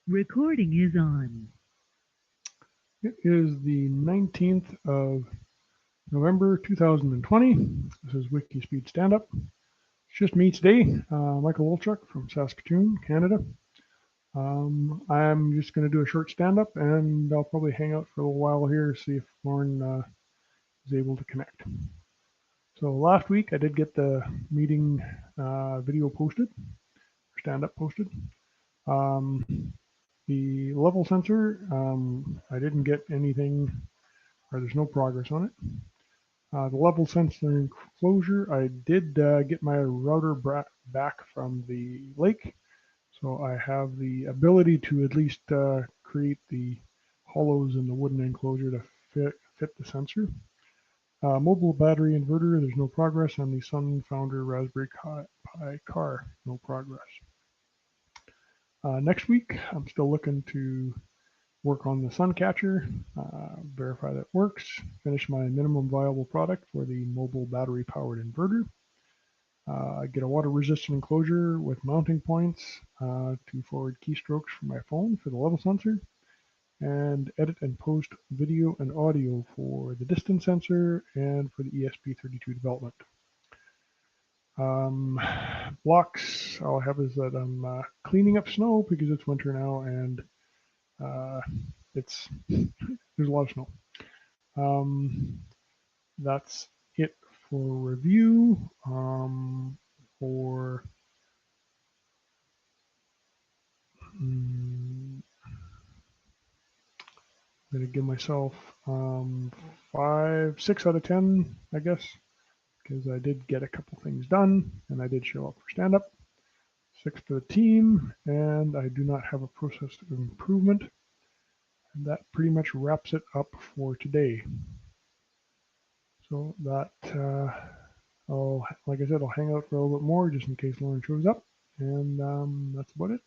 Recording is on. It is the 19th of November 2020. This is WIKISPEED Stand-Up. It's just me today, Michael Wolchuk from Saskatoon, Canada. I'm just going to do a short stand-up, and I'll probably hang out for a little while here, see if Lauren is able to connect. So last week I did get the meeting video posted, stand-up posted. The level sensor, I didn't get anything, or there's no progress on it. The level sensor enclosure, I did get my router back from the lake, so I have the ability to at least create the hollows in the wooden enclosure to fit the sensor. Mobile battery inverter, there's no progress on the Sunfounder Raspberry Pi car, no progress. Next week, I'm still looking to work on the sun catcher, verify that works, finish my minimum viable product for the mobile battery powered inverter, get a water resistant enclosure with mounting points to forward keystrokes from my phone for the level sensor, and edit and post video and audio for the distance sensor and for the ESP32 development. Blocks, all I have is that I'm cleaning up snow because it's winter now, and there's a lot of snow. That's it for review. I'm gonna give myself 6 out of 10, I guess, because I did get a couple things done and I did show up for stand up. 6 for the team, and I do not have a process of improvement. And that pretty much wraps it up for today. So that, like I said, I'll hang out for a little bit more just in case Lauren shows up, and that's about it.